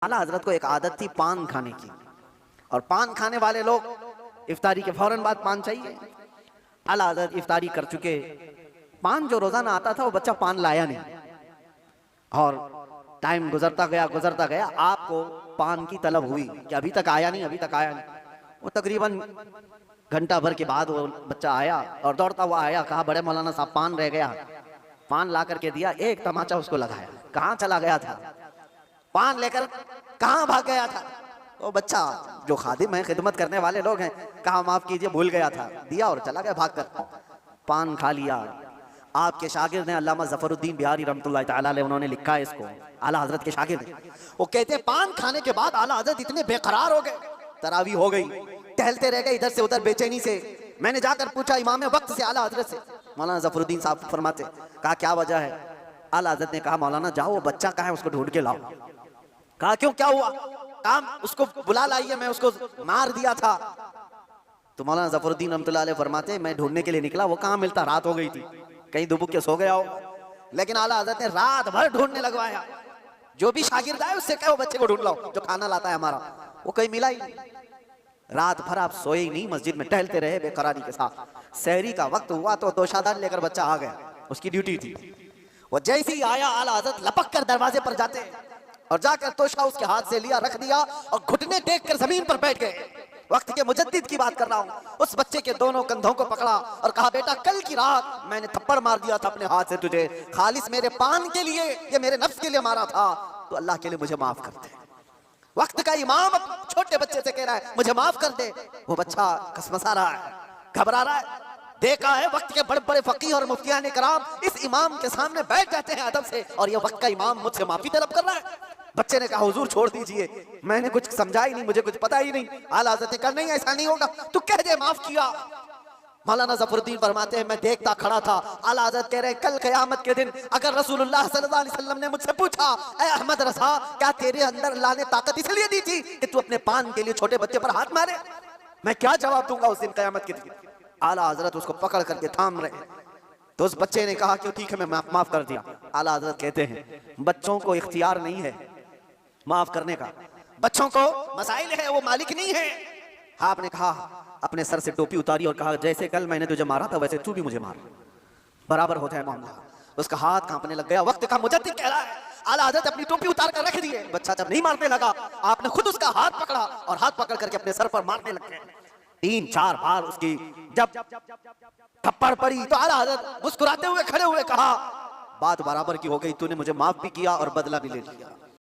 आला हजरत को एक आदत थी पान खाने की, और पान खाने वाले लोग इफ्तारी के फौरन बाद पान चाहिए। आला हजरत इफ्तारी कर चुके, पान जो रोजाना आता था वो बच्चा पान लाया नहीं, और टाइम गुजरता गया, आपको पान की तलब हुई कि अभी तक आया नहीं, अभी तक आया नहीं। वो तकरीबन घंटा भर के बाद वो बच्चा आया और दौड़ता हुआ आया, कहा बड़े मौलाना साहब पान रह गया। पान ला करके दिया, एक तमाचा उसको लगाया, कहाँ चला गया था, पान लेकर कहाँ भाग गया था। वो बच्चा जो खादिम है, खिदमत करने वाले लोग हैं, कहा माफ कीजिए भूल गया था, दिया और चला गया भागकर, पान खा लिया। आपके शागिर्द ने अल्लामा ज़फ़रुद्दीन बिहारी रहमतुल्लाह तआला अलैह, उन्होंने लिखा है इसको, आला हजरत के शागिर्द, वो कहते हैं पान खाने के बाद आला हजरत इतने बेकरार हो गए, तरावी हो गई, टहलते रह गए इधर से उधर बेचैनी से। मैंने जाकर पूछा इमाम वक्त से, आला हजरत से, मौलाना ज़फ़रुद्दीन साहब फरमाते, कहा क्या वजह है। आला हजरत ने कहा मौलाना जाओ वो बच्चा कहाँ है उसको ढूंढ के लाओ। कहा क्यों, क्या हुआ। काम उसको बुला लाइए, मैं उसको मार दिया था। तो मौलाना ज़फ़रुद्दीन रहमतुल्लाह अलैह फरमाते, मैं ढूंढने के लिए निकला, वो कहाँ मिलता, रात हो गई थी, कहीं दुबुक के सो गया हो। लेकिन आला हजरत ने रात भर ढूंढने लगवाया, जो भी शागिर्द आए उससे कहो बच्चे को ढूंढ लाओ जो खाना लाता है हमारा, वो कहीं मिला ही नहीं। रात भर आप सोए ही नहीं, मस्जिद में टहलते रहे बेकरारी के साथ। सहरी का वक्त हुआ तो दोशादार लेकर बच्चा आ गया, उसकी ड्यूटी थी। वो जैसे ही आया आला हजरत लपक कर दरवाजे पर जाते और जाकर तोशा उसके हाथ से लिया, रख दिया और घुटने टेक कर जमीन पर बैठ गए। वक्त के मुजद्दिद की बात कर रहा हूँ। उस बच्चे के दोनों कंधों को पकड़ा और कहा बेटा कल की रात मैंने थप्पड़ मार दिया था अपने हाथ से तुझे, खालिस मेरे पान के लिए, ये मेरे नफ्स के लिए मारा था, तो अल्लाह के लिए मुझे माफ कर दे। वक्त का इमाम छोटे बच्चे से कह रहा है मुझे माफ कर दे। वो बच्चा कसमसा रहा है, घबरा रहा है। देखा है वक्त के बड़े बड़े फकीह और मुफ्तियान इकराम इस इमाम के सामने बैठ जाते हैं अदब से, और ये वक्त का इमाम मुझसे माफी तलब कर रहा है। बच्चे ने कहा हुजूर छोड़ दीजिए, मैंने कुछ समझा ही नहीं, मुझे कुछ पता ही नहीं। आला हज़रत ने कहा नहीं ऐसा नहीं होगा, तू कह दे माफ किया। मौलाना ज़फ़रुद्दीन फरमाते हैं मैं देखता खड़ा था, आला हज़रत कह रहे कल क़यामत के दिन अगर रसूलुल्लाह सल्लल्लाहु अलैहि वसल्लम ने मुझसे पूछा ऐ अहमद रज़ा क्या तेरे अंदर अल्लाह ने ताकत इसलिए दी थी कि तू अपने पान के लिए छोटे बच्चे पर हाथ मारे, मैं क्या जवाब दूंगा उस दिन क़यामत के दिन। आला हज़रत उसको पकड़ करके थाम रहे, तो उस बच्चे ने कहा कि ठीक है मैं माफ कर दिया। आला हज़रत कहते हैं बच्चों को इख्तियार नहीं है माफ करने का, बच्चों को मसाइल है, वो मालिक नहीं है। आपने कहा अपने सर से टोपी उतारी और कहा जैसे कल मैंने तुझे मारा था वैसे तू भी मुझे मार, बराबर होता है मामला। उसका हाथ कांपने लग गया। वक्त का मुजद्दिद कह रहा है आला हज़रत अपनी टोपी उतार कर रख दिए। बच्चा जब नहीं मारने लगा आपने खुद उसका हाथ पकड़ा और हाथ पकड़ करके अपने सर पर मारने लग गए। 3-4 बार उसकी जब थप्पड़ पड़ी तो आला हज़रत मुस्कुराते हुए खड़े हुए कहा बात बराबर की हो गई, तूने मुझे माफ भी किया और बदला भी ले लिया।